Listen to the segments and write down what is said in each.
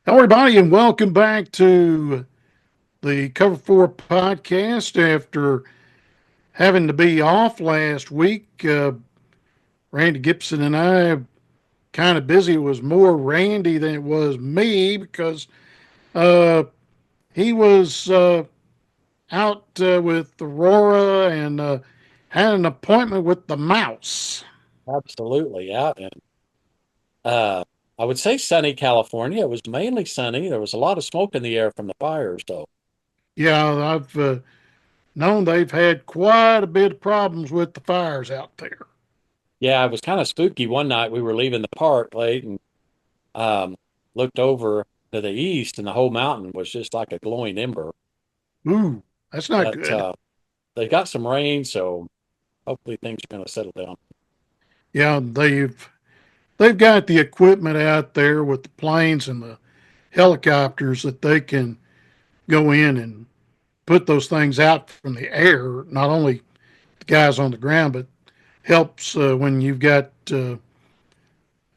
Hello, everybody, and welcome back to the Cover 4 podcast. After having to be off last week, Randy Gibson and I kind of busy. It was more Randy than it was me because uh, he was out with Aurora and had an appointment with the mouse. Absolutely out in I would say sunny California. It was mainly sunny. There was a lot of smoke in the air from the fires, though. Yeah, I've known they've had quite a bit of problems with the fires out there. Yeah, it was kind of spooky. One night we were leaving the park late and um, looked over to the east, and the whole mountain was just like a glowing ember. Ooh, that's not But good. they got some rain, so hopefully things are going to settle down. Yeah, they've got the equipment out there with the planes and the helicopters that they can go in and put those things out from the air. Not only the guys on the ground, but helps when you've got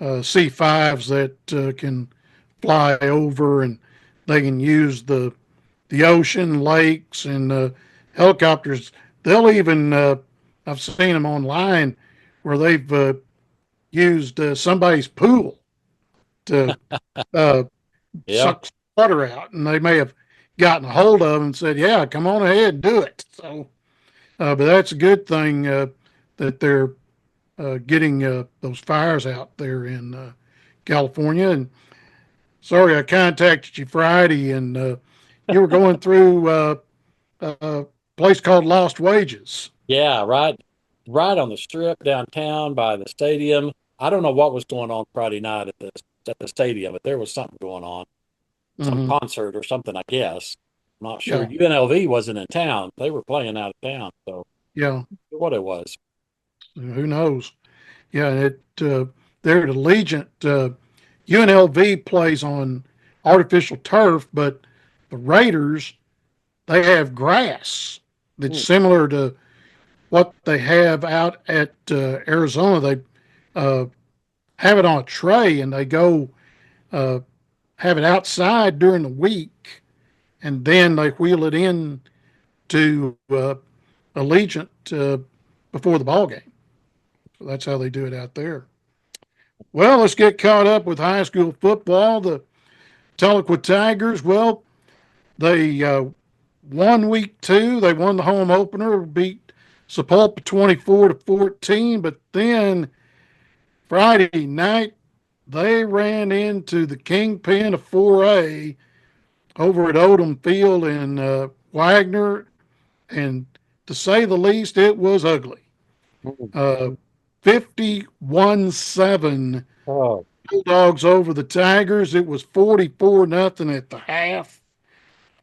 C5s that can fly over and they can use the ocean, lakes, and helicopters. They'll even I've seen them online where they've used somebody's pool to uh, Yeah. suck water out, and they may have gotten a hold of them and said, "Yeah, come on ahead, and do it." So, but that's a good thing that they're getting those fires out there in California. And sorry, I contacted you Friday, and you were going through a place called Lost Wages. Yeah, right on the strip downtown by the stadium. I don't know what was going on Friday night at the stadium, but there was something going on. Some Mm-hmm. concert or something, I guess. I'm not sure. Yeah, UNLV wasn't in town. They were playing out of town. So yeah. what it was. Who knows? Yeah, they're at Allegiant. UNLV plays on artificial turf, but the Raiders they have grass that's Hmm. similar to what they have out at Arizona. They uh, have it on a tray and they go uh, have it outside during the week, and then they wheel it in to Allegiant before the ball game. So that's how they do it out there. Well, let's get caught up with high school football. The Tahlequah Tigers, well, they won week two. They won the home opener, beat Sapulpa 24-14, but then Friday night they ran into the kingpin of 4A over at Odom Field in Wagner, and to say the least, it was ugly. Uh, 51-7 Oh, Bulldogs over the Tigers. It was 44-0 at the half,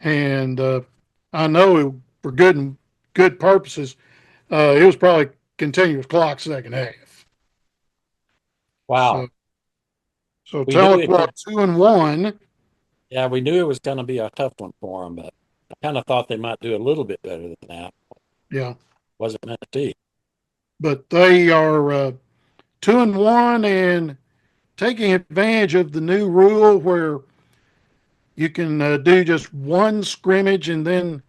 and I know for good purposes, it was probably continuous clock second half. wow. So so We knew it Tahlequah could. 2-1. Yeah, we knew it was going to be a tough one for them, but I kind of thought they might do a little bit better than that. Yeah, Wasn't meant to be. but they are 2-1 and taking advantage of the new rule where you can do just one scrimmage and then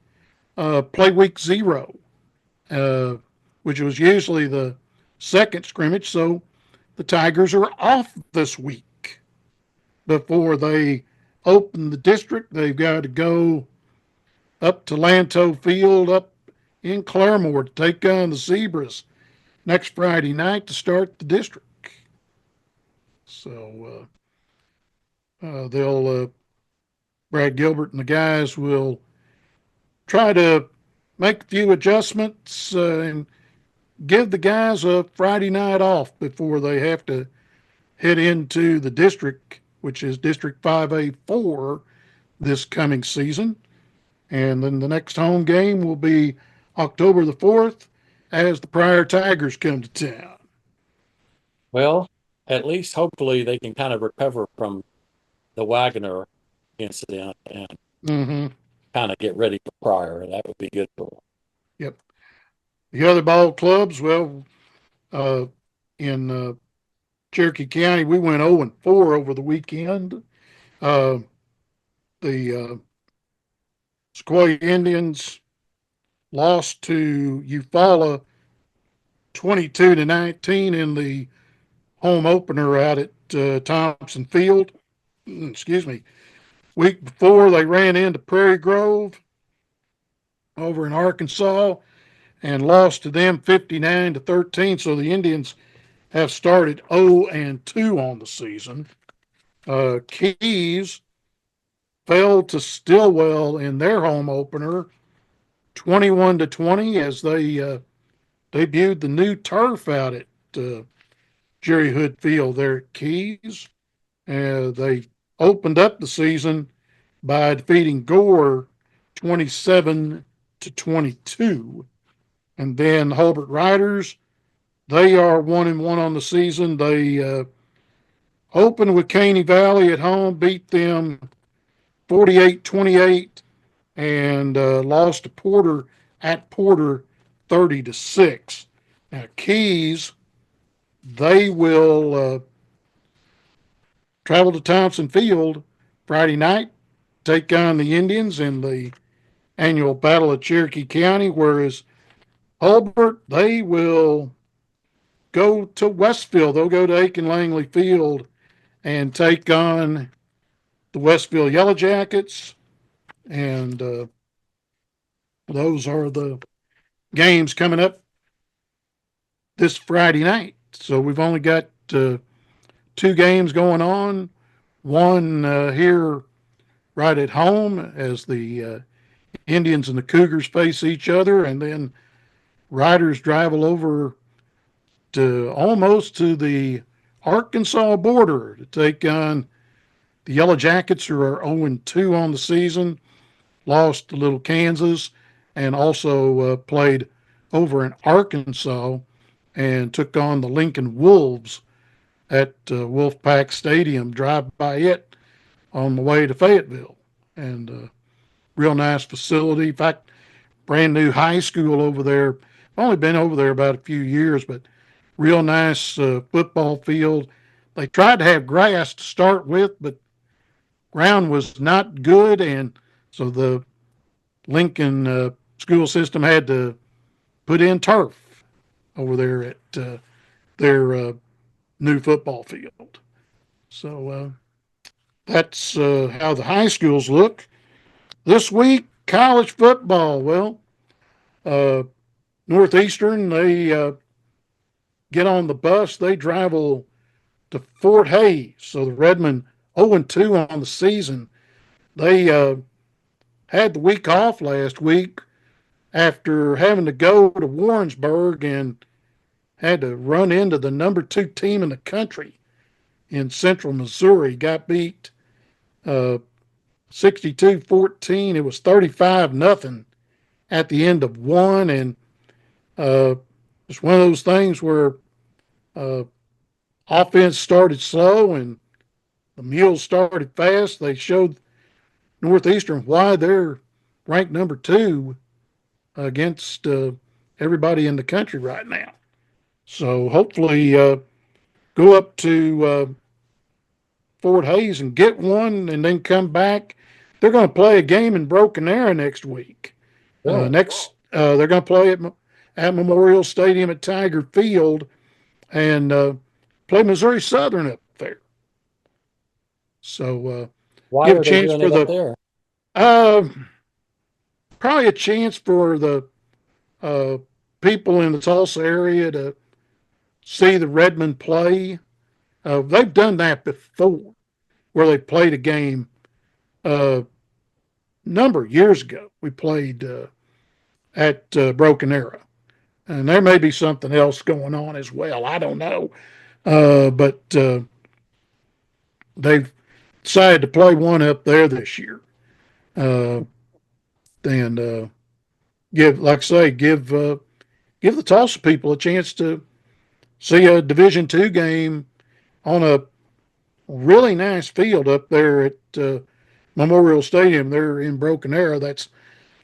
play week zero, uh, which was usually the second scrimmage. So the Tigers are off this week before they open the district. They've got to go up to Lanto Field up in Claremore to take on the Zebras next Friday night to start the district. So they'll Brad Gilbert and the guys will try to make a few adjustments and give the guys a Friday night off before they have to head into the district, which is District 5A4 this coming season. And then the next home game will be October the 4th as the Pryor Tigers come to town. Well, at least hopefully they can kind of recover from the Wagner incident and Mm-hmm. kind of get ready for Pryor. That would be good for them. Yep. The other ball clubs, well, in Cherokee County, we went 0-4 over the weekend. Uh, the Sequoia Indians lost to Eufaula 22-19 in the home opener out at Thompson Field. Excuse me. Week before, they ran into Prairie Grove over in Arkansas and lost to them 59-13. So the Indians have started 0-2 on the season. Keys fell to Stillwell in their home opener 21-20 as they debuted the new turf out at Jerry Hood Field there at Keys. They opened up the season by defeating Gore 27-22. And then Hulbert Riders, they are 1-1 on the season. They opened with Caney Valley at home, beat them 48-28, and lost to Porter at Porter 30-6. Now Keys, they will travel to Thompson Field Friday night, take on the Indians in the annual Battle of Cherokee County, whereas Hulbert, they will go to Westfield. They'll go to Aiken Langley Field and take on the Westfield Yellow Jackets. And those are the games coming up this Friday night. So we've only got two games going on. One here right at home as the Indians and the Cougars face each other, and then Riders travel over to almost to the Arkansas border to take on the Yellow Jackets, who are 0-2 on the season, lost to Little Kansas, and also played over in Arkansas and took on the Lincoln Wolves at Wolfpack Stadium. Drive by it on the way to Fayetteville, and real nice facility. In fact, brand new high school over there. I've only been over there about a few years, but real nice football field. They tried to have grass to start with, but ground was not good, and so the Lincoln school system had to put in turf over there at their new football field. So that's how the high schools look. This week, college football. Well, uh, Northeastern, they get on the bus. They travel to Fort Hays. So the Redmen 0-2 on the season. They had the week off last week after having to go to Warrensburg and had to run into the number 2 team in the country in Central Missouri. Got beat 62-14. It was 35-0 at the end of one, and it's one of those things where uh, offense started slow and the Mules started fast. They showed Northeastern why they're ranked number 2 against everybody in the country right now. So hopefully go up to Fort Hays and get one and then come back. They're going to play a game in Broken Arrow next week. Really? They're going to play at Memorial Stadium at Tiger Field and play Missouri Southern up there. So Why give a are they chance doing for it up the there? uh, probably a chance for the uh, people in the Tulsa area to see the Redmen play. They've done that before, where they played a game a number of years ago. We played at Broken Arrow, and there may be something else going on as well. I don't know, but they've decided to play one up there this year, uh, and give, like I say, give the Tulsa people a chance to see a Division II game on a really nice field up there at Memorial Stadium there in Broken Arrow. That's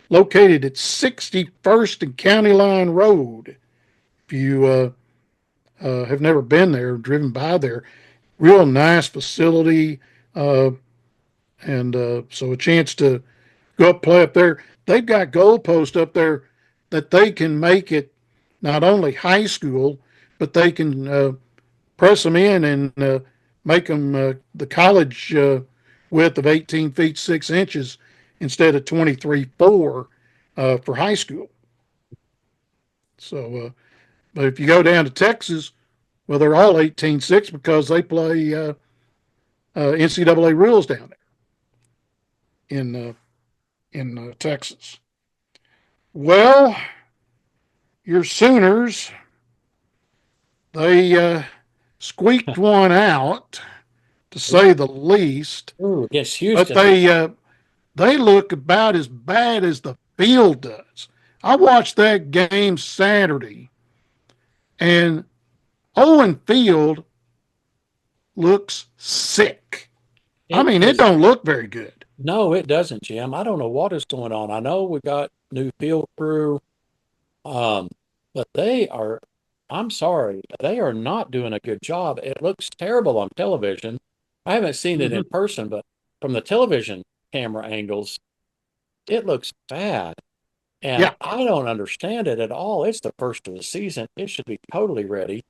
located at 61st and County Line Road. If you have never been there, driven by there, real nice facility, uh, and so a chance to go up play up there. They've got goalposts up there that they can make it not only high school, but they can press them in and make them the college width of 18 feet 6 inches instead of 23.4 for high school. So, but if you go down to Texas, well, they're all 18.6 because they play NCAA rules down there in Texas. Well, your Sooners, they squeaked one out, to say the least, Ooh, against but Houston. they look about as bad as the field does. I watched that game Saturday, and Owen Field looks sick. I It mean, it is. don't look very good. No, it doesn't, Jim. I don't know what is going on. I know we got new field crew, um, but I'm sorry, they are not doing a good job. It looks terrible on television. I haven't seen it in Mm-hmm. person, but from the television camera angles, it looks bad. And Yeah, I don't understand it at all. It's the first of the season. It should be totally ready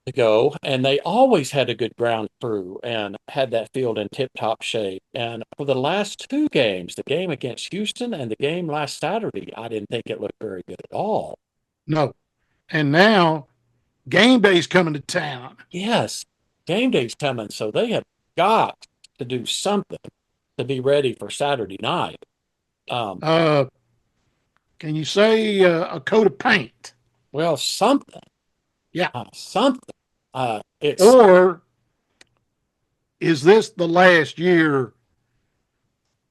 to go. And they always had a good ground crew and had that field in tip-top shape. And for the last two games, the game against Houston and the game last Saturday, I didn't think it looked very good at all. no. And now game day's coming to town. Yes, game day's coming, so they have got to do something to be ready for Saturday night. Um, Uh, can you say a coat of paint? well, something, Yeah. something. It's Or is this the last year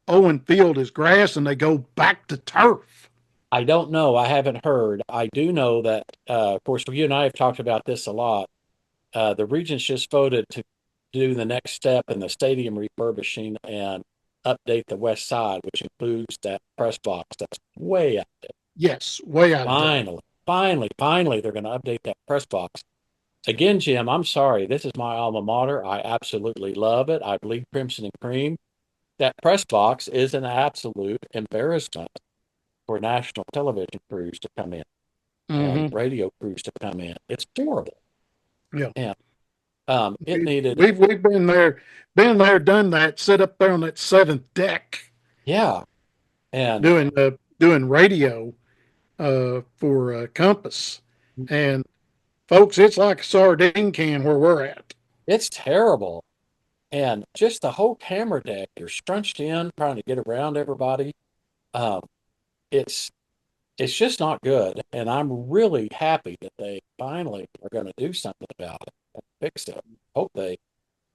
Owen Field is grass and they go back to turf? I don't know. I haven't heard. I do know that, of course, you and I have talked about this a lot. The Regents just voted to do the next step in the stadium refurbishing and update the west side, which includes that press box that's way out there. Yes, way out of date. Finally, they're going to update that press box. Again, Jim, I'm sorry. This is my alma mater. I absolutely love it. I bleed crimson and cream. That press box is an absolute embarrassment for national television crews to come in and Mm-hmm. radio crews to come in. It's horrible. Yeah. And it needed, We've been there, done that. Sit up there on that seventh deck yeah. And doing radio for Compass, and folks, it's like a sardine can where we're at. it's terrible. And just the whole camera deck, you're scrunched in trying to get around everybody. Um, it's it's just not good. And I'm really happy that they finally are going to do something about it and fix it. Hope they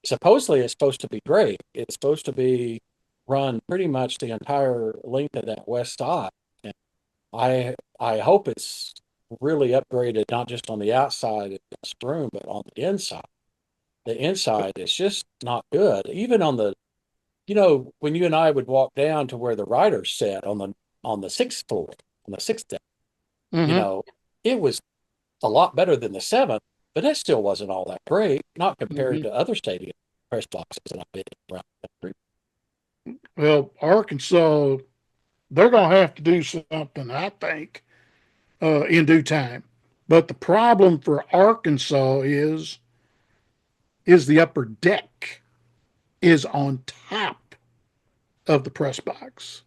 supposedly it's supposed to be great. It's supposed to be run pretty much the entire length of that west side. And I hope it's really upgraded, not just on the outside of this room, but on the inside. The inside is just not good. Even on the, when you and I would walk down to where the writers sat on the sixth floor, on the sixth deck, you Mm-hmm. know, it was a lot better than the seventh, but it still wasn't all that great, not compared Mm-hmm. to other stadium press boxes that I've been around the country. Well, Arkansas, they're gonna have to do something, I think, in due time. But the problem for Arkansas is the upper deck is on top of the press box,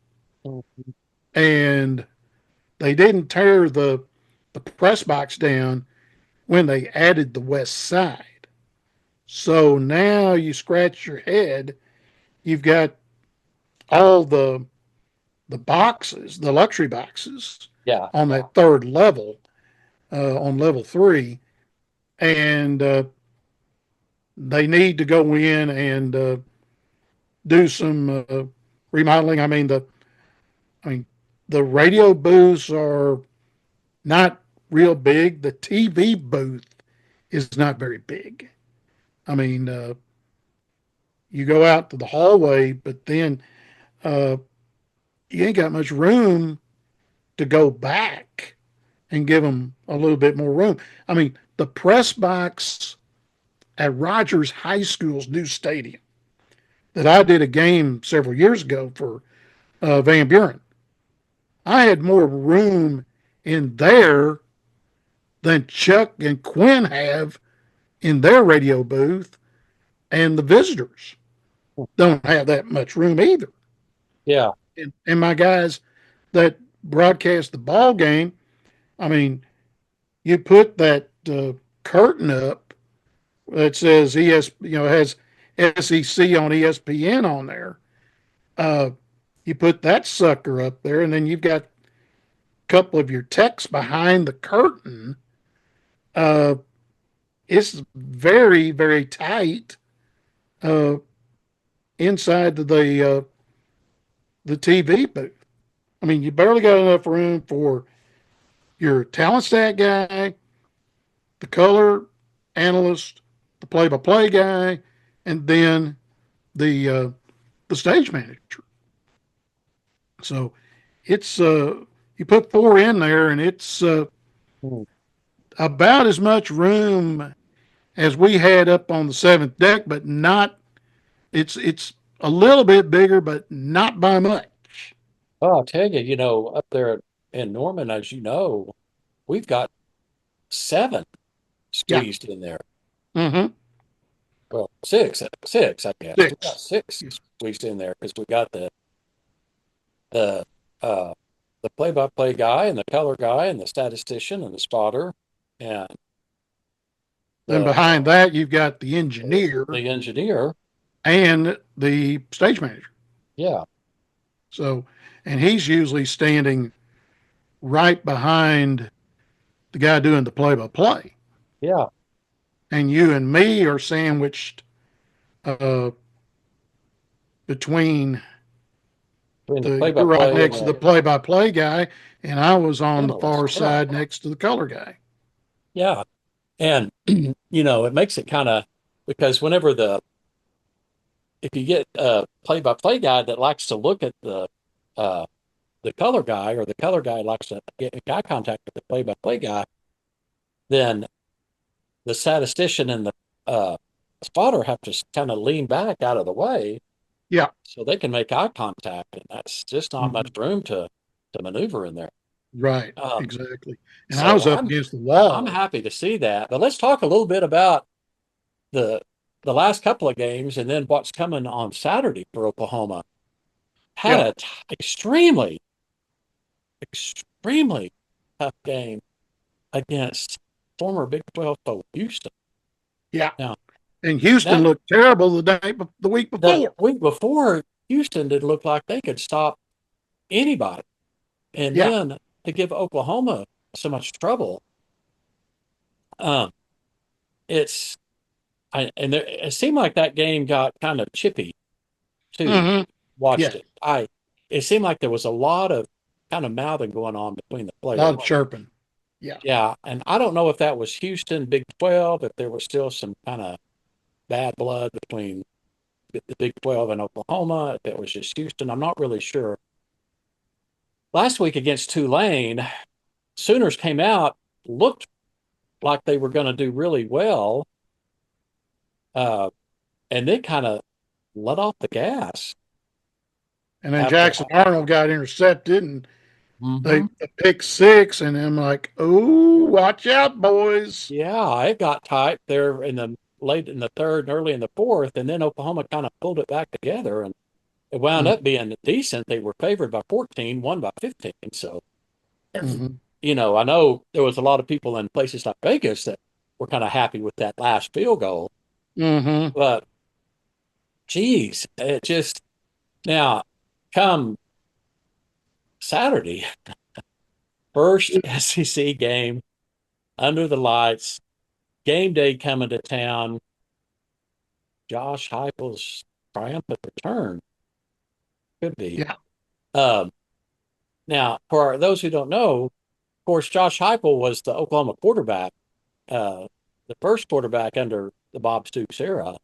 and they didn't tear the press box down when they added the west side. So now you scratch your head. You've got all the boxes, the luxury boxes, Yeah, on that third level, on level three, and they need to go in and do some remodeling. I mean, the radio booths are not real big. The TV booth is not very big. I mean, you go out to the hallway, but then uh, you ain't got much room to go back and give them a little bit more room. I mean, the press box at Rogers High School's new stadium that I did a game several years ago for Van Buren, I had more room in there than Chuck and Quinn have in their radio booth, and the visitors don't have that much room either. Yeah. And my guys that broadcast the ball game, I mean, you put that curtain up that says has SEC on ESPN on there. Uh, you put that sucker up there, and then you've got a couple of your techs behind the curtain. Uh, it's very, very tight uh, inside the TV booth. I mean, you barely got enough room for your talent stat guy, the color analyst, the play-by-play guy, and then the stage manager. So it's you put four in there, and it's Mm. about as much room as we had up on the seventh deck, but not. It's a little bit bigger, but not by much. Oh, I'll tell you, up there in Norman, as you know, we've got seven Yeah. squeezed in there. Mm-hmm. Well, six, I guess. We got Six. six Yes. squeezed in there because we got the uh the play-by-play guy and the color guy and the statistician and the spotter and Then the behind that, you've got the engineer the engineer. and the stage manager. Yeah, So, and he's usually standing right behind the guy doing the play by play. yeah. And you and me are sandwiched uh, between Between the you're right play-by-play and next to the the play by play guy, and I was on the analyst. far Yeah, side next to the color guy. yeah. And it makes it kind of because whenever the if you get a play-by-play guy that likes to look at uh the color guy or the color guy likes to get eye contact with the play-by-play guy, then the statistician and the spotter have to kind of lean back out of the way Yeah. so they can make eye contact, and that's just not much Mhm. room to maneuver in there. Right. Um, Exactly. And I was so up I'm against the I'm wall. happy to see that. But let's talk a little bit about the the last couple of games and then what's coming on Saturday for Oklahoma. Had Yeah. a extremely, extremely tough game against former Big 12 foe Houston. Yeah. Now, And Houston that looked terrible the week the before. week before, Houston did look like they could stop anybody. And Yeah. then to give Oklahoma so much trouble, um, it's it seemed like that game got kind of chippy too. Mm-hmm. Watched Yeah. it. It seemed like there was a lot of kind of mouthing going on between the A lot players. of chirping. Yeah. Yeah, and I don't know if that was Houston, Big 12, if there was still some kind of bad blood between the Big 12 and Oklahoma, if it was just Houston. I'm not really sure. Last week against Tulane, Sooners came out, looked like they were going to do really well, uh, and then kind of let off the gas And then after. Jackson Arnold got intercepted and Mhm. they pick six, and I'm like, oh, watch out, boys. Yeah, it got tight there in the late in the third and early in the fourth, and then Oklahoma kind of pulled it back together, and it wound up being decent. They were favored by 14, won by 15. So, Mm-hmm. I know there was a lot of people in places like Vegas that were kind of happy with that last field goal, Mm-hmm. but geez, it just now come Saturday, first SEC game under the lights, game day coming to town. Josh Heupel's triumphant return could be. Yeah. Um, Now, for those who don't know, of course, Josh Heupel was the Oklahoma quarterback, uh, the first quarterback under the Bob Stoops era,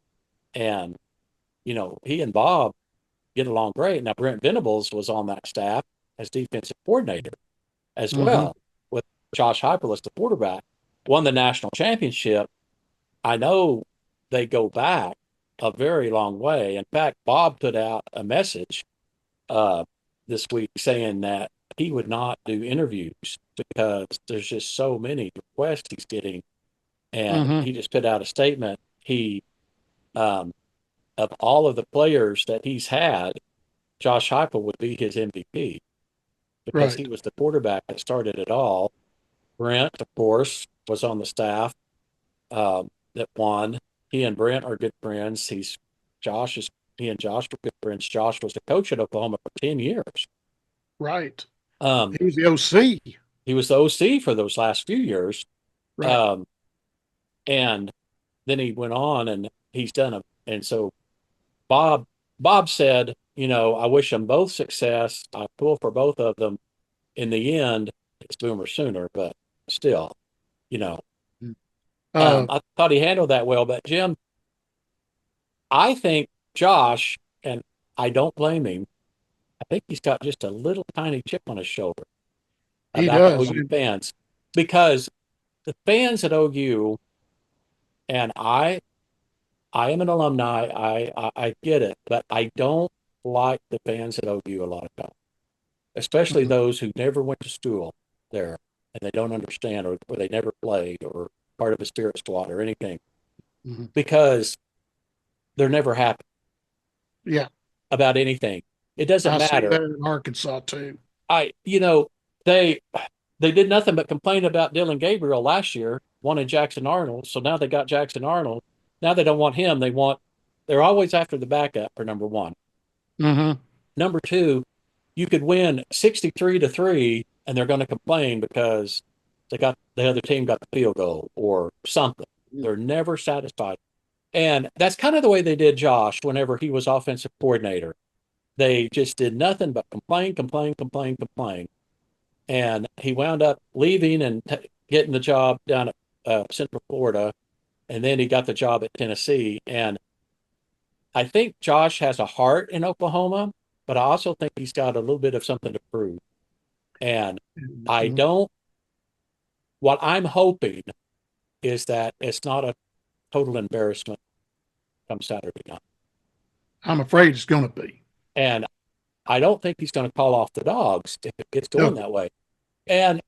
and he and Bob get along great. Now, Brent Venables was on that staff as defensive coordinator as Mm-hmm. well, with Josh Heupel as the quarterback, won the national championship. I know they go back a very long way. In fact, Bob put out a message uh, this week saying that he would not do interviews because there's just so many requests he's getting. And Mm-hmm. he just put out a statement. Um, of all of the players that he's had, Josh Heupel would be his MVP because he Right. was the quarterback that started it all. Brent, of course, was on the staff that won. He and Brent are good friends. Josh is he and Josh were good friends. Josh was the coach at Oklahoma for 10 years. Right. Um, He was the OC. he was the OC for those last few years. Right. Um, and then he went on and he's done it. And so Bob Bob said, I wish them both success. I pull for both of them. In the end, it's Boomer Sooner, but still, you know, Uh, I thought he handled that well. But Jim, I think Josh, and I don't blame him. I think he's got just a little tiny chip on his shoulder he about the does. OU fans because the fans at OU, and I am an alumni. I get it, but I don't like the fans at OU a lot of times, especially Mhm. those who never went to school there and they don't understand or they never played or part of a spirit squad or anything Mhm. because they're never happy Yeah. about anything. It doesn't I see matter. that in Arkansas too. I, you know, they they did nothing but complain about Dylan Gabriel last year, wanted Jackson Arnold. So now they got Jackson Arnold. Now they don't want him. They're always after the backup for number one. Mm-hmm. Number two, you could win 63-3 and they're going to complain because the other team got the field goal or something. They're never satisfied. And that's kind of the way they did Josh whenever he was offensive coordinator. They just did nothing but complain, complain, complain, complain. And he wound up leaving and getting the job down at Central Florida. And then he got the job at Tennessee. And I think Josh has a heart in Oklahoma, but I also think he's got a little bit of something to prove. And I Mhm. don't, what I'm hoping is that it's not a total embarrassment come Saturday night. I'm afraid it's going to be. And I don't think he's going to call off the dogs if it gets going No. that way. And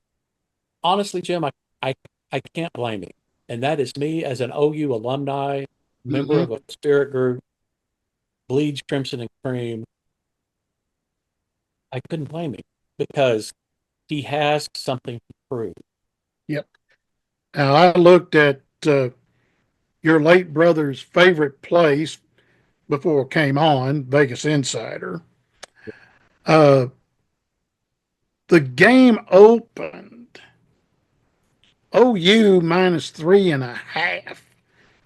honestly, Jim, I, I can't blame him. And that is me as an OU alumni, member Mm-hmm. of a spirit group, bleeds crimson and cream. I couldn't blame him because he has something to prove. Yep. Now I looked at your late brother's favorite place before it came on, Vegas Insider. Uh, the game opened OU minus 3.5.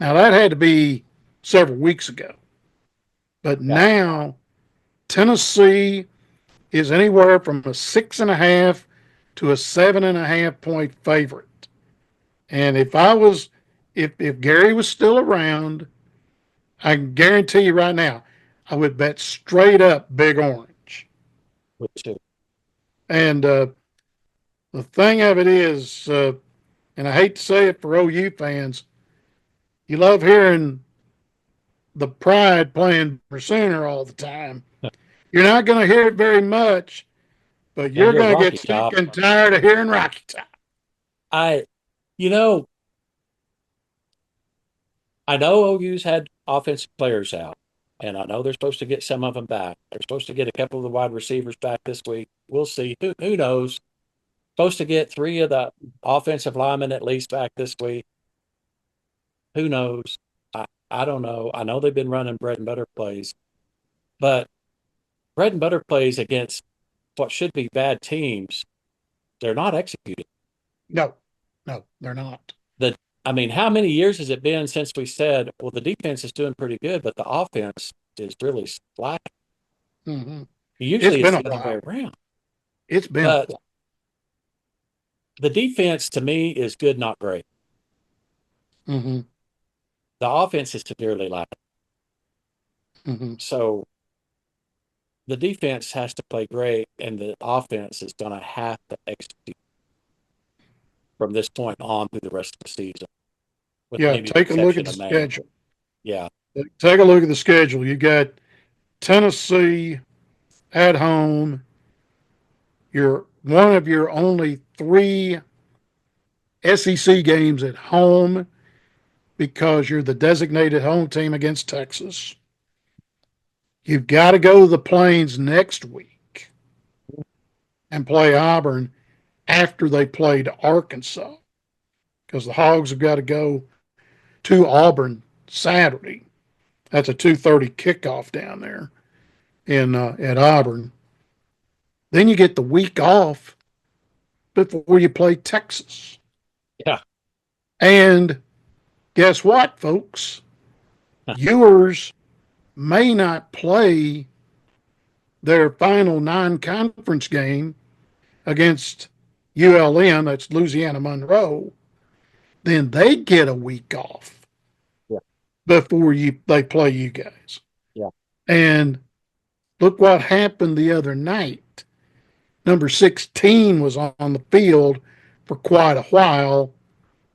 Now that had to be several weeks ago, but Yeah, now Tennessee is anywhere from a 6.5 to a 7.5 point favorite. And if Gary was still around, I can guarantee you right now, I would bet straight up Big Orange. which is And the thing of it is, and I hate to say it for OU fans, you love hearing the Pride playing for Sooner all the time. You're not going to hear it very much, but and you're you're going to get Rocky sick Top. and tired of hearing Rocky Top. I, you know, I know OU's had offensive players out, and I know they're supposed to get some of them back. They're supposed to get a couple of the wide receivers back this week. We'll see. Who knows? Supposed to get three of the offensive linemen at least back this week. Who knows? I don't know. I know they've been running bread and butter plays, but bread and butter plays against what should be bad teams, they're not executing. No, no, they're not. The I mean, how many years has it been since we said, well, the defense is doing pretty good, but the offense is really slacking? Mm-hmm. It's Usually it's been a the other way while. around. It's been a But while. the defense to me is good, not great. Mm-hmm. The offense is severely lacking. Hmm. So the defense has to play great, and the offense is going to have to execute from this point on through the rest of the season, with Yeah, maybe the take a look at exception the of May. schedule. Yeah, Take a look at the schedule. You got Tennessee at home. You're one of your only three SEC games at home because you're the designated home team against Texas. You've got to go to the Plains next week and play Auburn after they played Arkansas because the Hogs have got to go to Auburn Saturday. That's a 2:30 kickoff down there in at Auburn. Then you get the week off before you play Texas. yeah, And guess what, folks? Yours may not play their final non-conference game against ULM, that's Louisiana Monroe, then they get a week off yeah, before they play you guys. yeah, And look what happened the other night. Number 16 was on the field for quite a while,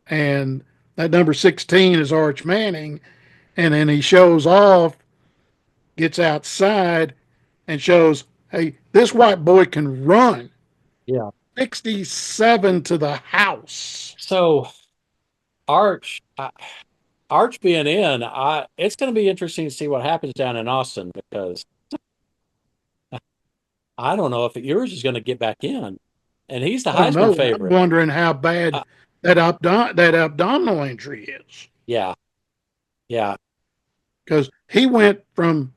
and that number 16 is Arch Manning, and then he shows off, gets outside, and shows, hey, this white boy can run yeah. 67 to the house. So Arch, Arch being in, it's going to be interesting to see what happens down in Austin because I don't know if yours is going to get back in, and he's the I don't Heisman know. I'm favorite. wondering how bad Uh, that abdominal injury is yeah, yeah, because he went from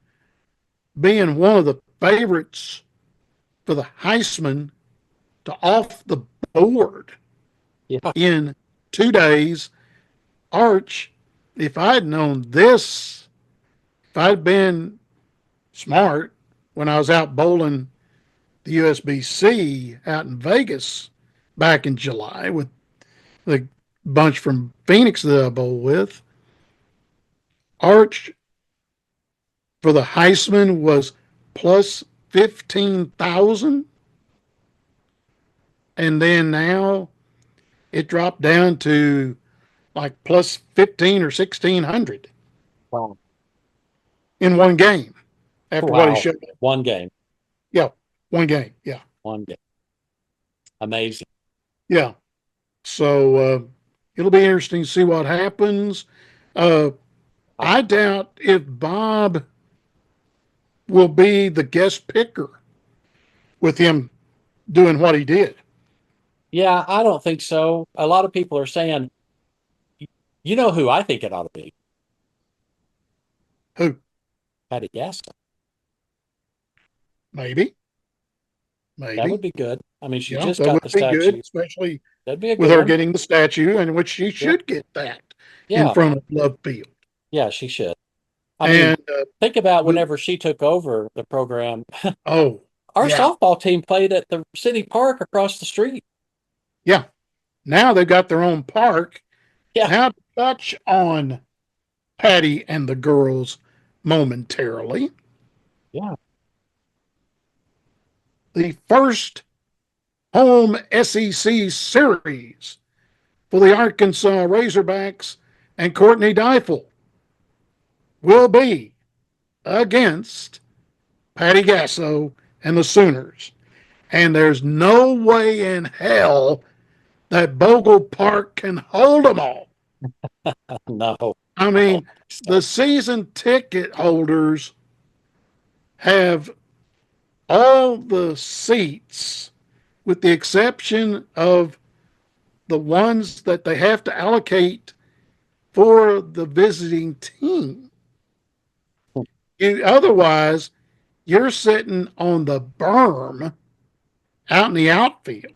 being one of the favorites for the Heisman to off the board yeah, in 2 days. Arch, if I'd known this, if I'd been smart when I was out bowling the USBC out in Vegas back in July with the bunch from Phoenix that I bowl with, Arch for the Heisman was plus 15,000. And then now it dropped down to like plus 15 or 1,600 wow, in one game after what he wow. showed. One game, Yeah, one game. Yeah, one game. Amazing. yeah. So it'll be interesting to see what happens. Uh, I, I doubt if Bob will be the guest picker with him doing what he did. yeah, I don't think so. A lot of people are saying, you know who I think it ought to be? Who? Patty Gaston. Maybe, That would maybe. be good. I mean, she Yeah, just that got would the be good, statue. especially That'd be a with good her one. getting the statue, in which she Yeah, should get that in yeah, front of Love Field. yeah, she should. I mean, And think about the, whenever she took over the program. oh, Our yeah, softball team played at the city park across the street. yeah. Now they've got their own park. Yeah, Now to touch on Patty and the girls momentarily. yeah, The first home SEC series for the Arkansas Razorbacks and Courtney Deifel will be against Patty Gasso and the Sooners. And there's no way in hell that Bogle Park can hold them all. no, I I don't mean, think the so. season ticket holders have all the seats, with the exception of the ones that they have to allocate for the visiting team. Otherwise, you're sitting on the berm out in the outfield,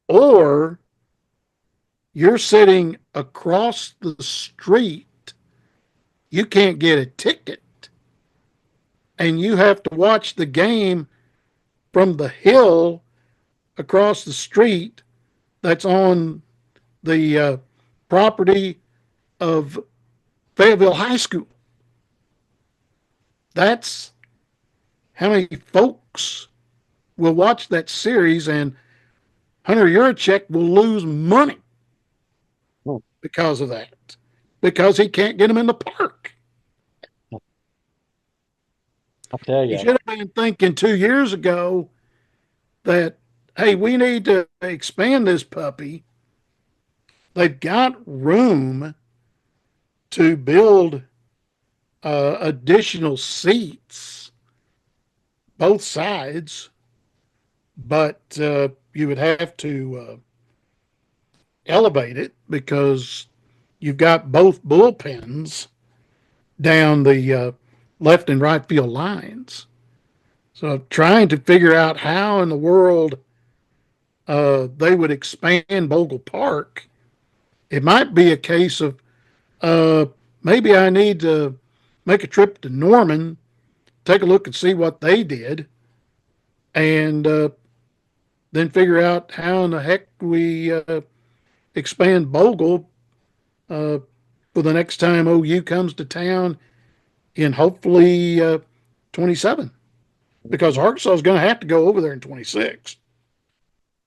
or you're sitting across the street. You can't get a ticket, and you have to watch the game from the hill across the street that's on the property of Fayetteville High School. That's how many folks will watch that series, and Hunter Yurachek will lose money Hmm. because of that, because he can't get them in the park. I tell He you, should have been thinking 2 years ago that, hey, we need to expand this puppy. They've got room to build additional seats, both sides, but you would have to elevate it because you've got both bullpens down the left and right field lines. So trying to figure out how in the world they would expand Bogle Park, it might be a case of uh, maybe I need to make a trip to Norman, take a look and see what they did, and then figure out how in the heck we expand Bogle uh, for the next time OU comes to town in hopefully 27, because mhm, Arkansas is going to have to go over there in 26.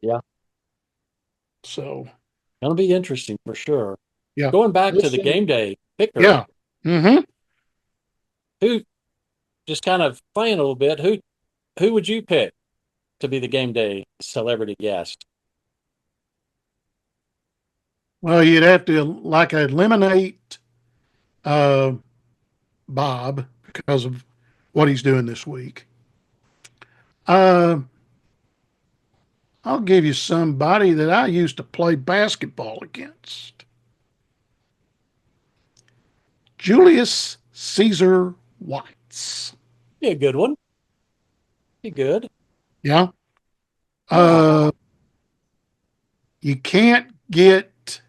yeah, So, gonna be interesting for sure. yeah, Going back we'll to the see. game day picker, Yeah. Mm-hmm. who just kind of playing a little bit, who would you pick to be the game day celebrity guest? Well, you'd have to like eliminate uh, Bob because of what he's doing this week. Uh, I'll give you somebody that I used to play basketball against. Julius Caesar Watts. Be a good one. Be good. Yeah. Yeah. Uh, you can't get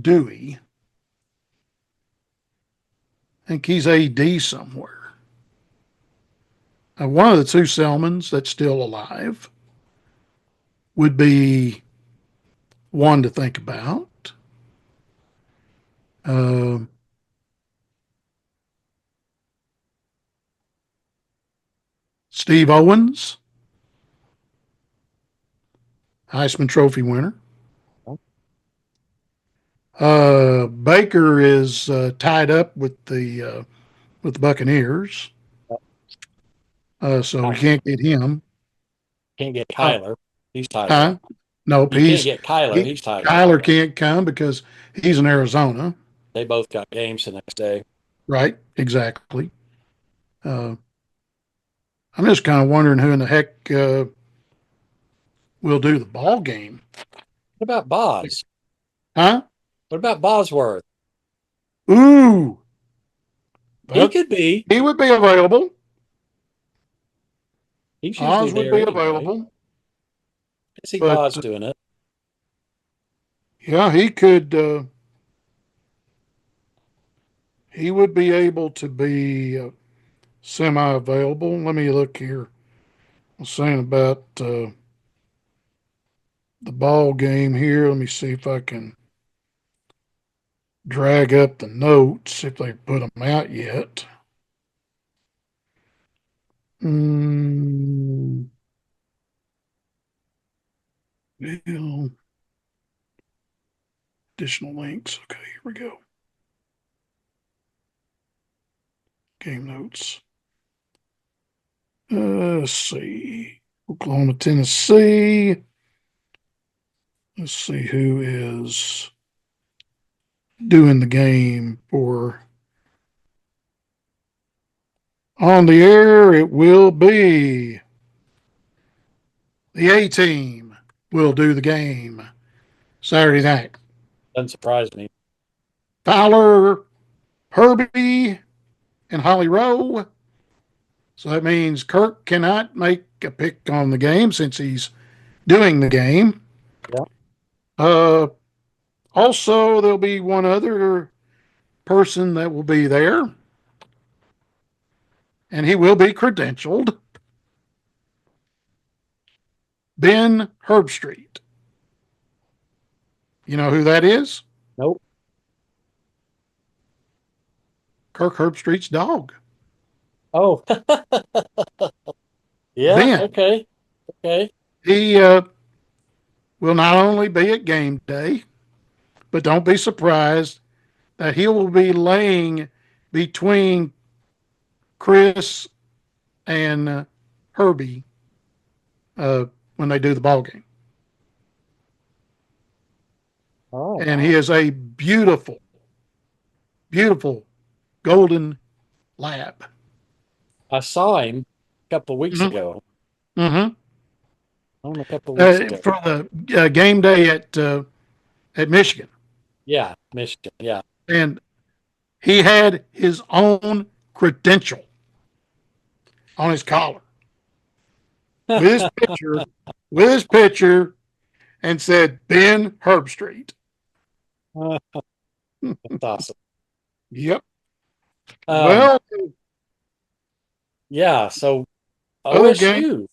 Dewey. I think he's AD somewhere. One of the two Selmans that's still alive would be one to think about. Uh, Steve Owens, Heisman Trophy winner. Baker is tied up with the Buccaneers, so I we can't get him. can't get Uh, Kyler. He's tied up. huh? Nope. You can't get Kyler. He's tied up. Kyler can't come because he's in Arizona. They both got games the next day. Right? Exactly. Uh, I'm just kind of wondering who in the heck will do the ball game. What about Boz? Huh? What about Bosworth? Ooh. He Well, could be. he would be available. He's usually Oz would there be anyway. available. I see But Boz doing it. yeah, he could. He would be able to be semi-available. Let me look here. I was saying about the ball game here. Let me see if I can drag up the notes if they put them out yet. Mm, well, additional links. Okay, here we go. Game notes. Let's see. Oklahoma, Tennessee. Let's see who is doing the game for on the air. It will be the A team will do the game Saturday night. Doesn't surprise me. Fowler, Herbie, and Holly Rowe. So that means Kirk cannot make a pick on the game since he's doing the game. Yeah. Uh, Also, there'll be one other person that will be there, and he will be credentialed. Ben Herbstreit. You know who that is? Nope. Kirk Herbstreit's dog, Oh, yeah. Ben. Okay. Okay. He will not only be at game day, but don't be surprised that he will be laying between Chris and Herbie uh, when they do the ball game. Oh, And he is a beautiful, beautiful golden lab. I saw him a couple of weeks Mm-hmm. ago. Mm-hmm. On a couple of weeks ago. For the game day at Michigan, Yeah, Michigan. Yeah. and he had his own credential on his collar with his picture, with his picture, and said Ben Herbstreit. That's awesome. Yep. Um, Well, yeah. So other game. OSU.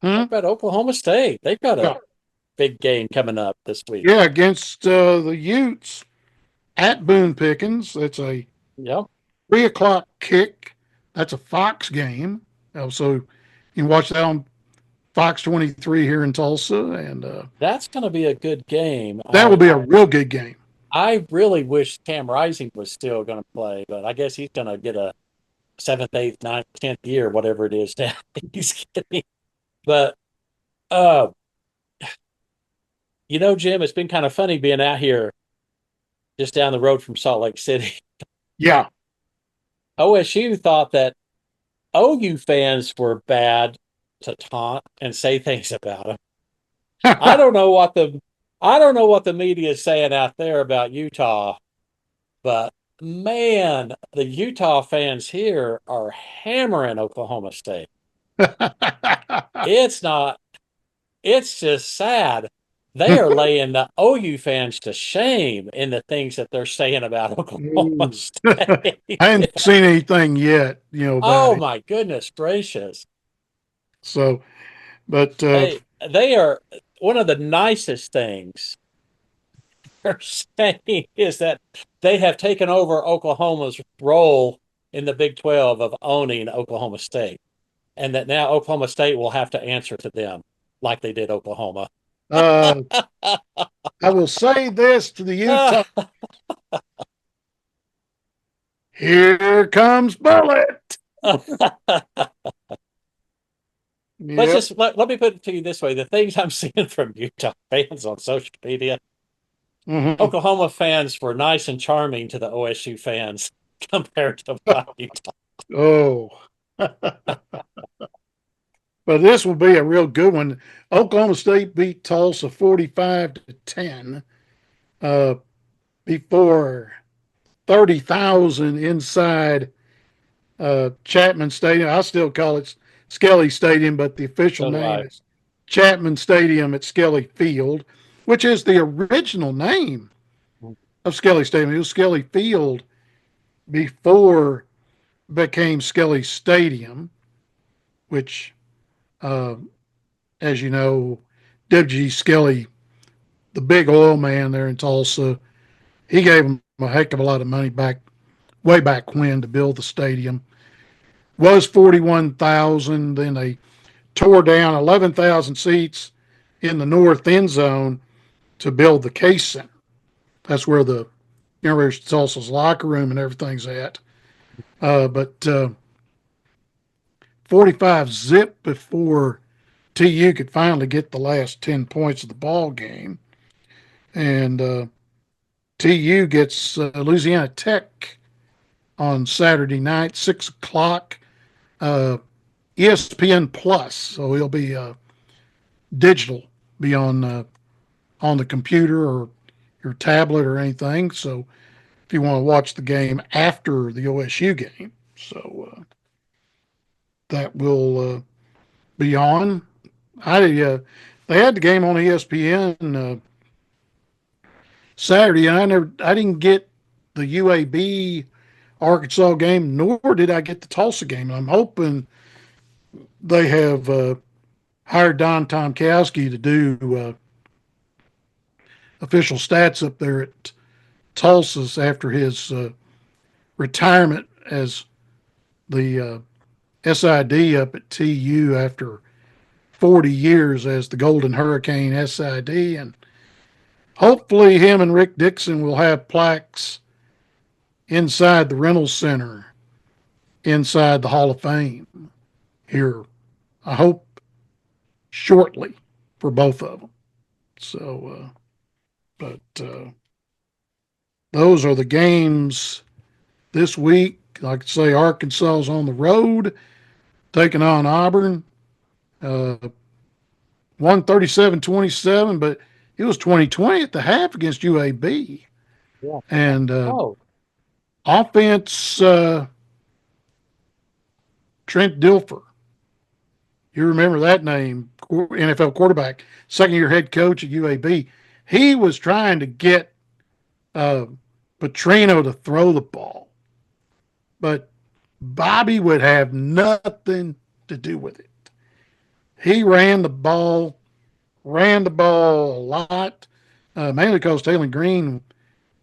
How Hmm? about Oklahoma State? They've got a Yeah, big game coming up this week. yeah, against the Utes at Boone Pickens. It's a Yep. 3 o'clock kick. That's a Fox game. So you can watch that on Fox 23 here in Tulsa, and That's going to be a good game. that will be a real good game. I really wish Cam Rising was still going to play, but I guess he's going to get a seventh, eighth, ninth, 10th year, whatever it is now he's getting. But, uh, Jim, it's been kind of funny being out here just down the road from Salt Lake City. Yeah. OSU thought that OU fans were bad to taunt and say things about them. I don't know what the I don't know what the media is saying out there about Utah, but man, the Utah fans here are hammering Oklahoma State. It's not, it's just sad. They are laying the OU fans to shame in the things that they're saying about Oklahoma I State. hadn't seen anything yet, about Oh it. my goodness gracious. So, but They are one of the nicest things they're saying is that they have taken over Oklahoma's role in the Big 12 of owning Oklahoma State, and that now Oklahoma State will have to answer to them like they did Oklahoma. uh, I will say this to the Utah: here comes Bullet. Yep. Let me put it to you this way: the things I'm seeing from Utah fans on social media, Mm-hmm. Oklahoma fans were nice and charming to the OSU fans compared to what Utah. Oh, but this will be a real good one. Oklahoma State beat Tulsa 45-10 uh, before 30,000 inside Chapman Stadium. I still call it Skelly Stadium, but the official So do name I. is Chapman Stadium at Skelly Field, which is the original name of Skelly Stadium. It was Skelly Field before it became Skelly Stadium, which, uh, as you know, W.G. Skelly, the big oil man there in Tulsa, he gave them a heck of a lot of money back way back when to build the stadium. Was 41,000. Then they tore down 11,000 seats in the north end zone to build the Case Center. That's where the University of Tulsa's locker room and everything's at. But 45 zip before TU could finally get the last 10 points of the ball game. And TU gets Louisiana Tech on Saturday night, 6 o'clock, uh, ESPN Plus. So it'll be digital, be on the computer or your tablet or anything. So if you want to watch the game after the OSU game, so that will be on. I They had the game on ESPN Saturday, and I didn't get the UAB Arkansas game, nor did I get the Tulsa game. I'm hoping they have hired Don Tomkowski to do official stats up there at Tulsa's after his retirement as the SID up at TU after 40 years as the Golden Hurricane SID. And hopefully, him and Rick Dixon will have plaques inside the Reynolds Center, inside the Hall of Fame here. I hope shortly for both of them. So, but those are the games this week. Like I say, Arkansas is on the road taking on Auburn. 137-27, but it was 2020 at the half against UAB. Yeah. And Oh, offense, Trent Dilfer. You remember that name, NFL quarterback, second year head coach at UAB. He was trying to get uh, Petrino to throw the ball, but Bobby would have nothing to do with it. He ran the ball a lot, mainly because Taylor Green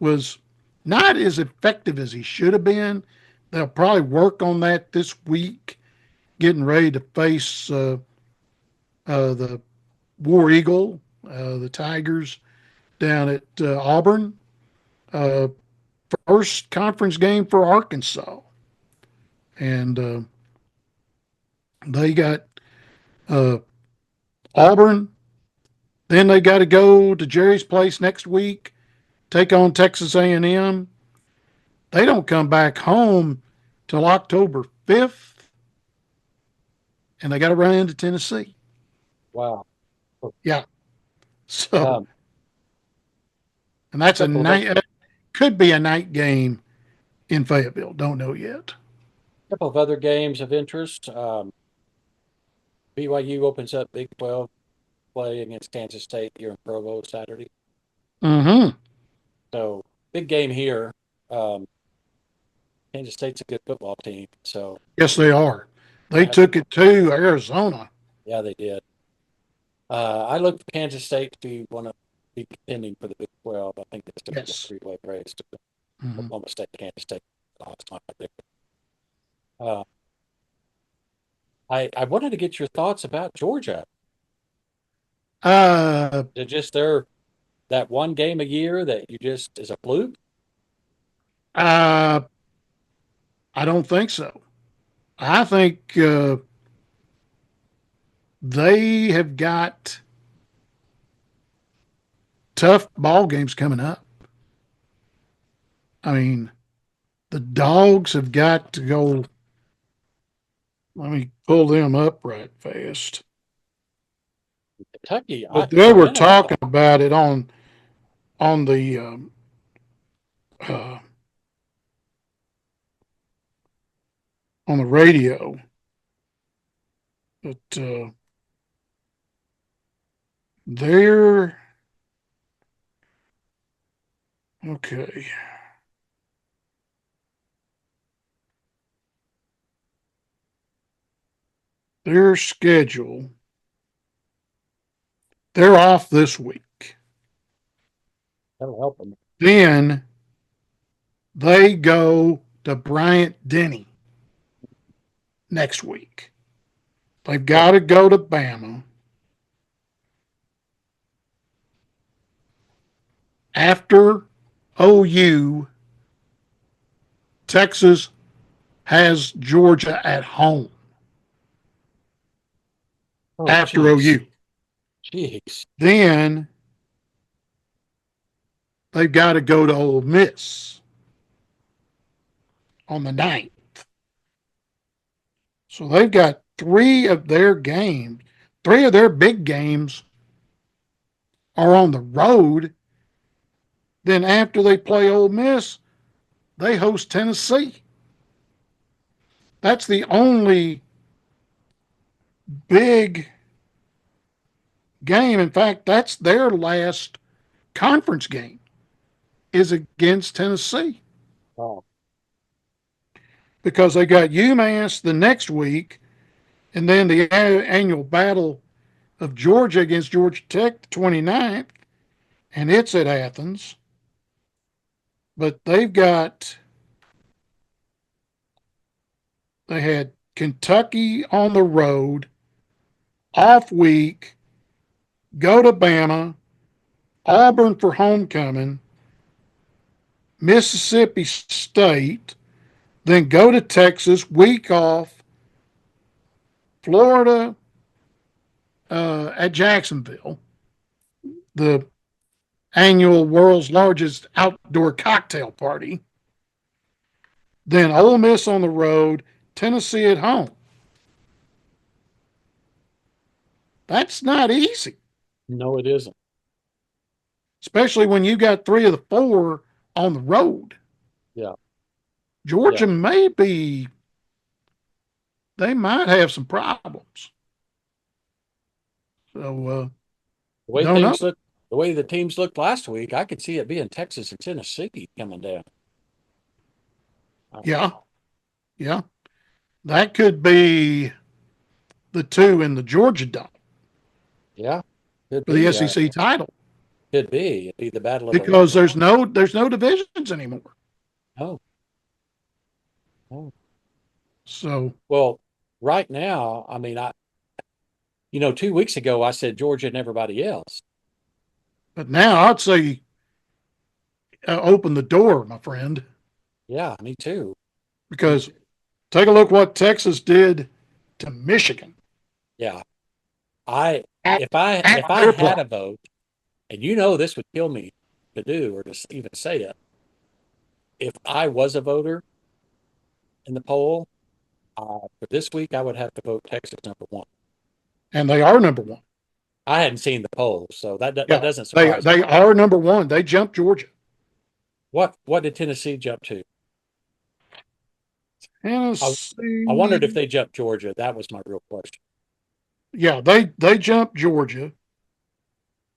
was not as effective as he should have been. They'll probably work on that this week, getting ready to face the War Eagle, the Tigers down at Auburn. Uh, First conference game for Arkansas. And they got uh, Auburn. Then they got to go to Jerry's place next week, take on Texas A&M. They don't come back home till October 5th, and they got to run into Tennessee. wow. Yeah. So, Um, and that's a couple of night, could be a night game in Fayetteville. Don't know yet. couple of other games of interest. BYU opens up Big 12 play against Kansas State here in Provo Saturday. Mm-hmm. So big game here. Um, Kansas State's a good football team, so Yes, they are. I They have to. took it to Arizona. Yeah, they did. I look for Kansas State to want to be contending for the Big 12. I think it's going to be a Yes. three-way race to Mm-hmm. Oklahoma State, Kansas State. It's not there. Uh, I wanted to get your thoughts about Georgia. Uh, Is it just that one game a year that you just is a fluke? uh, I don't think so. I think they have got tough ball games coming up. I mean, the dogs have got to go. Let me pull them up right fast. Kentucky, But they for a were minute I talking thought, about it on the uh, on the radio. But they're okay. Their schedule. They're off this week. that'll help them. Then they go to Bryant Denny next week. They've Oh, got to go to Bama. After OU, Texas has Georgia at home oh, after jeez, OU. jeez. Then they've got to go to Ole Miss on the 9th. So they've got three of their big games are on the road. Then after they play Ole Miss, they host Tennessee. That's the only big game. In fact, that's their last conference game is against Tennessee Oh, because they got UMass the next week, and then the annual battle of Georgia against Georgia Tech the 29th, and it's at Athens. But they've got They had Kentucky on the road, off week, go to Bama, Auburn for homecoming, Mississippi State, then go to Texas, week off, Florida at Jacksonville, the annual world's largest outdoor cocktail party, then Ole Miss on the road, Tennessee at home. That's not easy, No, it isn't. especially when you got three of the four on the road. Yeah, yeah. Georgia may be, they might have some problems. So, The way don't know. things look, the way the teams looked last week, I could see it being Texas and Tennessee coming down. Uh, Yeah, yeah. That could be the two in the Georgia Dome yeah, could for the be. SEC title Could be. It'd be the battle of the because Rose there's Bowl. no divisions anymore. Oh, oh. So, Well, right now, I mean, 2 weeks ago I said Georgia and everybody else. but now I'd say open the door, my friend, Yeah, me too. Me because too. take a look what Texas did to Michigan Yeah. I at, if I at if I their had place. a vote, and this would kill me to do or to even say it. If I was a voter in the poll for this week, I would have to vote Texas number one. And they are number one. I hadn't seen the polls, so that Yeah, doesn't they surprise me. they are number one. They jumped Georgia. What did Tennessee jump to? I wondered if Tennessee, they jumped Georgia. That was my real question. yeah, they jumped Georgia.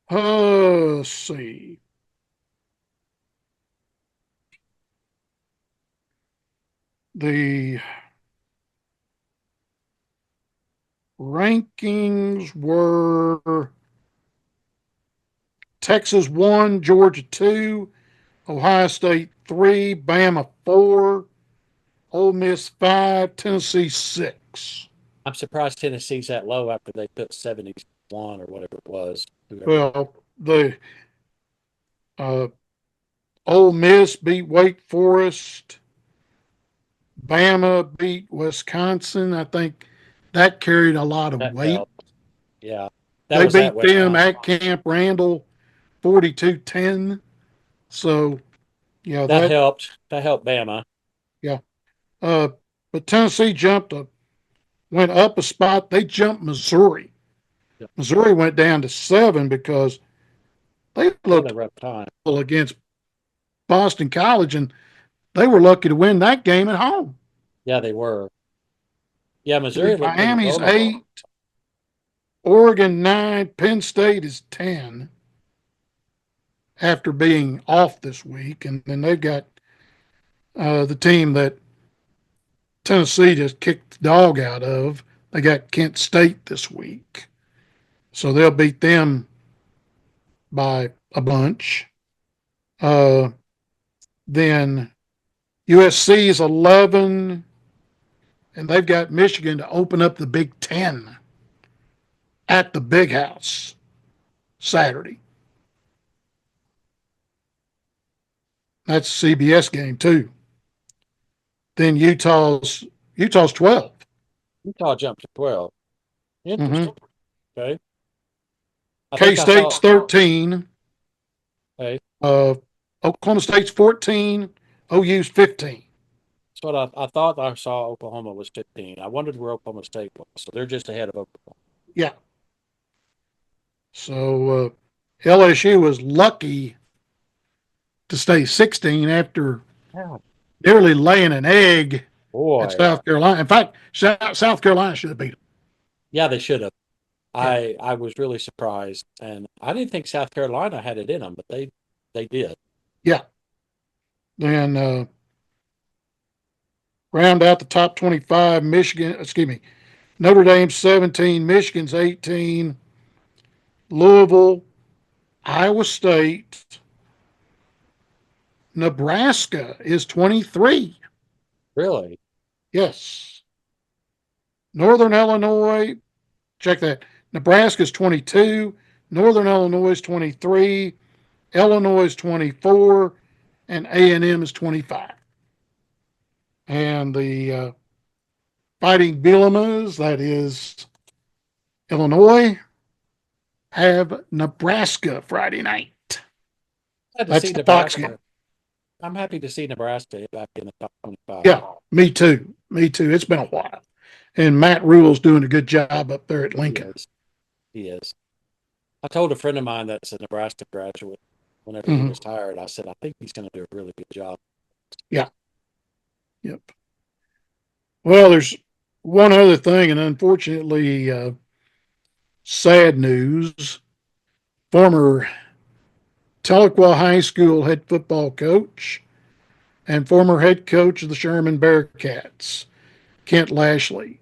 Let's see. The rankings were Texas 1, Georgia 2, Ohio State 3, Bama 4, Ole Miss 5, Tennessee 6. I'm surprised Tennessee's that low after they put 71 or whatever it was. Whoever. Well, the uh, Ole Miss beat Wake Forest. Bama beat Wisconsin. I think that carried a lot of That weight. helped. Yeah. That They was at beat them Wisconsin. at Camp Randall 42-10. So, yeah, That helped. That helped Bama. yeah. Uh, but Tennessee went up a spot. They jumped Missouri. Yeah. Missouri went down to 7 because they They had a looked rough time. against Boston College, and they were lucky to win that game at home. Yeah, they were. Yeah, Missouri Then looked pretty Miami's vulnerable. 8, Oregon 9, Penn State is 10 after being off this week. And then they've got the team that Tennessee just kicked the dog out of. They got Kent State this week. So they'll beat them by a bunch. Uh, then USC is 11, and they've got Michigan to open up the Big Ten at the Big House Saturday. That's a CBS game too. Then Utah's 12. Utah jumped to 12. Mm-hmm. Interesting. Okay. I K think I State's saw. 13. Okay. Uh, Oklahoma State's 14. OU's 15. That's what I thought I saw Oklahoma was 15. I wondered where Oklahoma State was. So they're just ahead of Oklahoma. Yeah. So LSU was lucky to stay 16 after Yeah. nearly laying an egg at Boy. South Carolina. In fact, South Carolina should have beat them. Yeah, they should have. Yeah. I was really surprised, and I didn't think South Carolina had it in them, but they did. Yeah. Then round out the top 25, Notre Dame's 17, Michigan's 18, Louisville, Iowa State, Nebraska is 23. Really. Yes. Northern Illinois, check that. Nebraska's 22, Northern Illinois is 23, Illinois is 24, and A&M is 25. And the Fighting Bielamas, that is Illinois, have Nebraska Friday night. Glad to That's see the Fox game. Nebraska. I'm happy to see Nebraska back in the top 25. Yeah, me too. Me too. It's been a while. And Matt Rule's doing a good job up there at He Lincoln. is. He is. I told a friend of mine that's a Nebraska graduate whenever he Mm-hmm. was hired, I said, I think he's going to do a really good job. Yeah. Yep. Well, there's one other thing, and unfortunately, sad news. Former Tahlequah High School head football coach and former head coach of the Sherman Bearcats, Kent Lashley.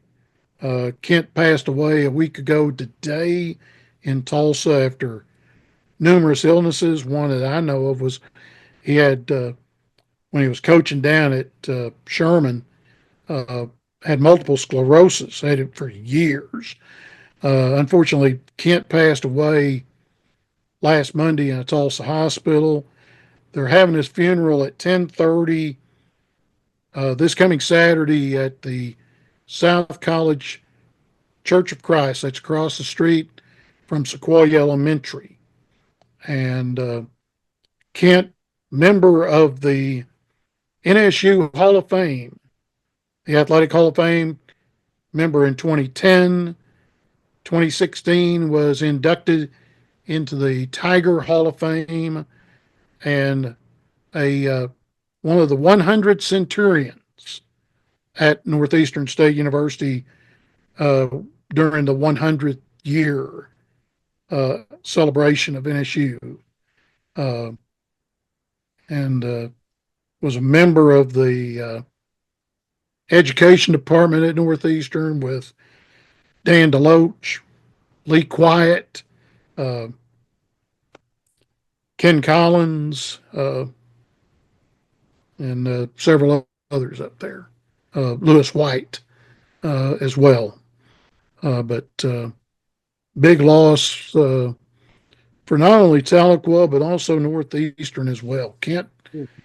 Kent passed away a week ago today in Tulsa after numerous illnesses. One that I know of was he had, when he was coaching down at Sherman, uh, had multiple sclerosis, had it for years. Unfortunately, Kent passed away last Monday in a Tulsa hospital. They're having his funeral at 10:30 this coming Saturday at the South College Church of Christ. That's across the street from Sequoia Elementary. And Kent, member of the NSU Hall of Fame, the Athletic Hall of Fame, member in 2010. 2016 was inducted into the Tiger Hall of Fame, and a one of the 100 Centurions at Northeastern State University uh, during the 100th year celebration of NSU, uh, and was a member of the education department at Northeastern with Dan DeLoach, Lee Quiet, uh, Ken Collins, and several others up there. Lewis White as well. But big loss for not only Tahlequah, but also Northeastern as well. Kent,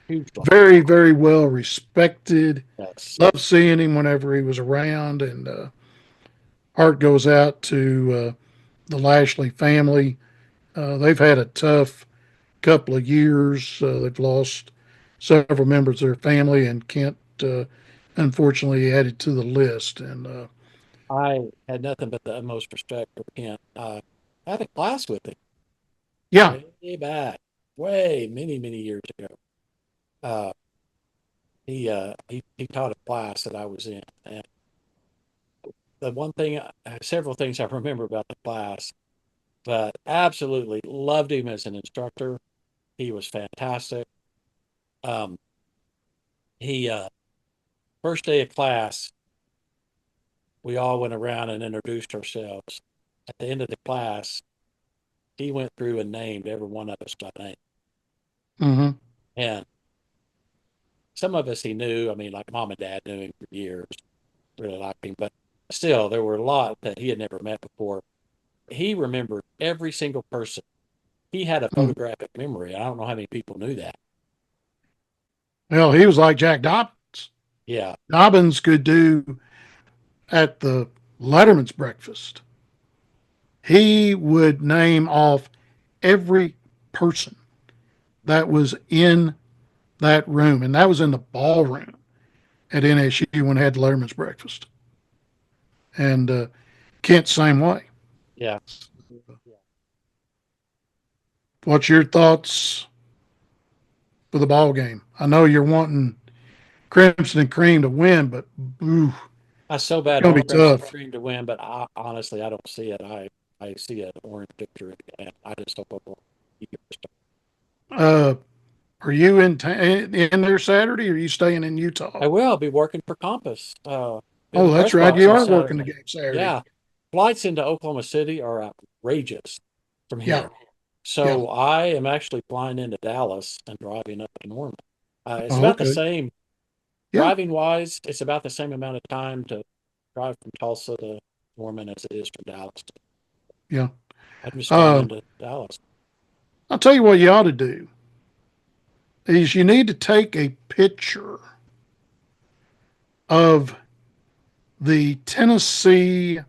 Huge loss. very, very well respected. Yes. Loved seeing him whenever he was around, and heart goes out to the Lashley family. They've had a tough couple of years. They've lost several members of their family, and Kent unfortunately added to the list. And I had nothing but the utmost respect for Kent. I had a class with him yeah, way back, way many years ago. Uh, he taught a class that I was in, and the one thing, several things I remember about the class, but absolutely loved him as an instructor. He was fantastic. Um, he First day of class, we all went around and introduced ourselves. At the end of the class, he went through and named every one of us by name. mm-hmm. And some of us he knew. I mean, like mom and dad knew him for years, really liked him. But still, there were a lot that he had never met before. He remembered every single person. He had a Mm-hmm. photographic memory. I don't know how many people knew that. Well, he was like Jack Dobbins. Yeah, Dobbins could do at the Letterman's breakfast. He would name off every person that was in that room, and that was in the ballroom at NSU when they had the Letterman's breakfast. And Kent, same way. yeah. What's your thoughts for the ball game? I know you're wanting Crimson and Cream to win, but ooh, I so it's bad going to want be Crimson tough. Cream to win, but honestly, I don't see it. I see an orange victory, and I just hope it will. Uh, are you in there Saturday, or are you staying in Utah? I will be working for Compass, in Oh, the that's press right. box You on are working the Saturday. game Saturday. Yeah, flights into Oklahoma City are outrageous from Yeah, here. yeah. So I am actually flying into Dallas and driving up to Norman. It's Oh, about the okay. same Yeah. driving wise. It's about the same amount of time to drive from Tulsa to Norman as it is from Dallas. Yeah. I've just gone Uh, into Dallas. I'll tell you what you ought to do is you need to take a picture of the Tennessee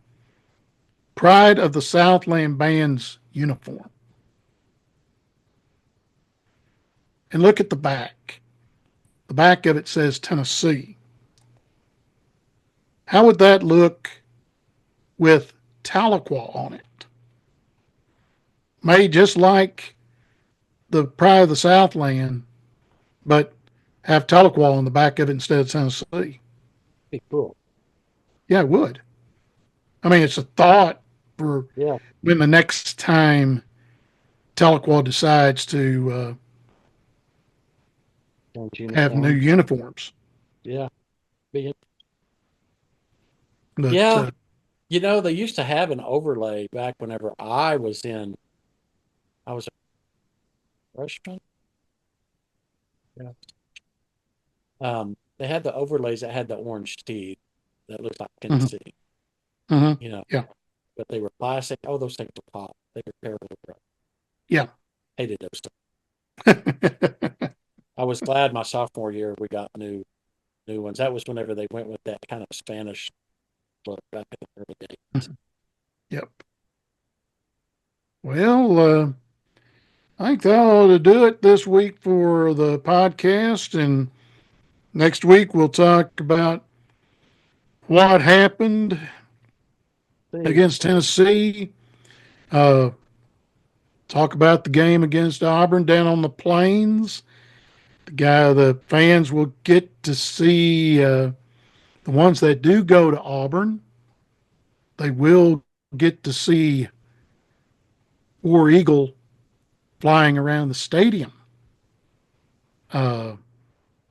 Pride of the Southland Band's uniform and look at the back. The back of it says Tennessee. How would that look with Tahlequah on it? Made just like the Pride of the Southland, but have Tahlequah on the back of it instead of Tennessee. Be cool. Yeah, it would. I mean, it's a thought for Yeah. when the next time Tahlequah decides to Change have new uniform. uniforms. Yeah. Be But Yeah. They used to have an overlay back whenever I was a freshman. Yeah. They had the overlays that had the orange teeth that looked like mhm, Tennessee, mhm, you know, yeah, but they were plastic. Oh, those things were pop. They were terrible. yeah. Hated those things. I was glad my sophomore year we got new ones. That was whenever they went with that kind of Spanish look back in the early days. Yep. Well, I think that ought to do it this week for the podcast. And next week we'll talk about what happened See, against Tennessee. Uh, talk about the game against Auburn down on the plains. The fans will get to see the ones that do go to Auburn. They will get to see War Eagle flying around the stadium uh,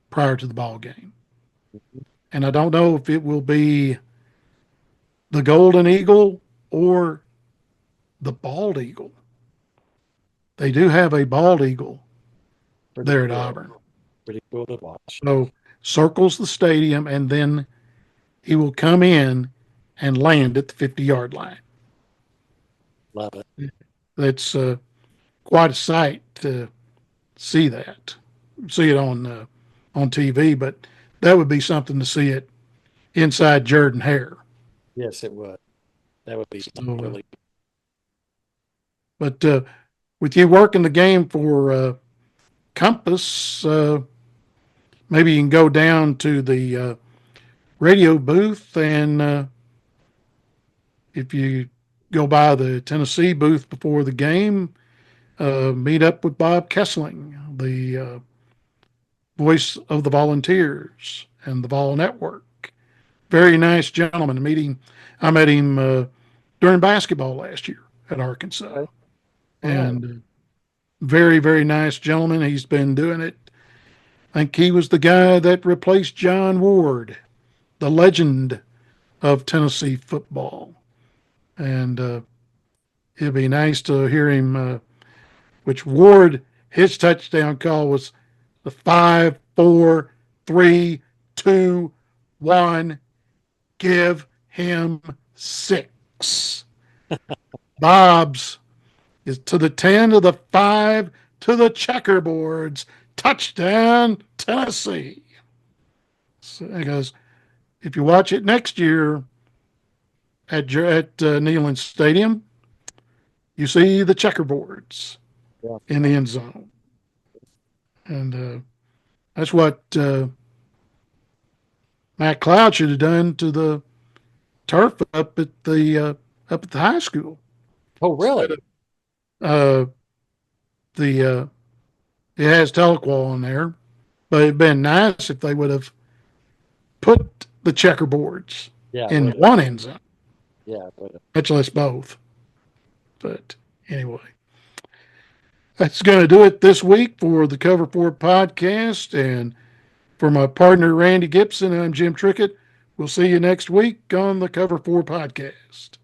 prior to the ball game. And I don't know if it will be the Golden Eagle or the Bald Eagle. They do have a Bald Eagle pretty there at cool. Auburn. Pretty cool to watch. So circles the stadium and then he will come in and land at the 50-yard line. Love it. That's quite a sight to see that. See it on TV, but that would be something to see it inside Jordan Hare. Yes, it would. That would be So, really but with you working the game for Compass, maybe you can go down to the radio booth and if you go by the Tennessee booth before the game, meet up with Bob Kessling, the voice of the Volunteers and the Vol Network. Very nice gentleman. I met him during basketball last year at Arkansas, okay. Right. and very very nice gentleman. He's been doing it. I think he was the guy that replaced John Ward, the legend of Tennessee football, and it'd be nice to hear him. Which Ward, his touchdown call was the 5, 4, 3, 2, 1. Give him 6. Bob's is to the 10, to the 5, to the checkerboards. Touchdown, Tennessee. So he goes, if you watch it next year at Neyland Stadium, you see the checkerboards Yeah. in the end zone. And that's what Matt Cloud should have done to the turf up at the high school. Oh, really? Uh, the it has Telequal on there, but it'd been nice if they would have put the checkerboards Yeah, it in would have. one end zone, Yeah, it would have. much less both. But anyway, that's going to do it this week for the Cover 4 podcast. And for my partner, Randy Gibson, I'm Jim Trickett. We'll see you next week on the Cover 4 podcast.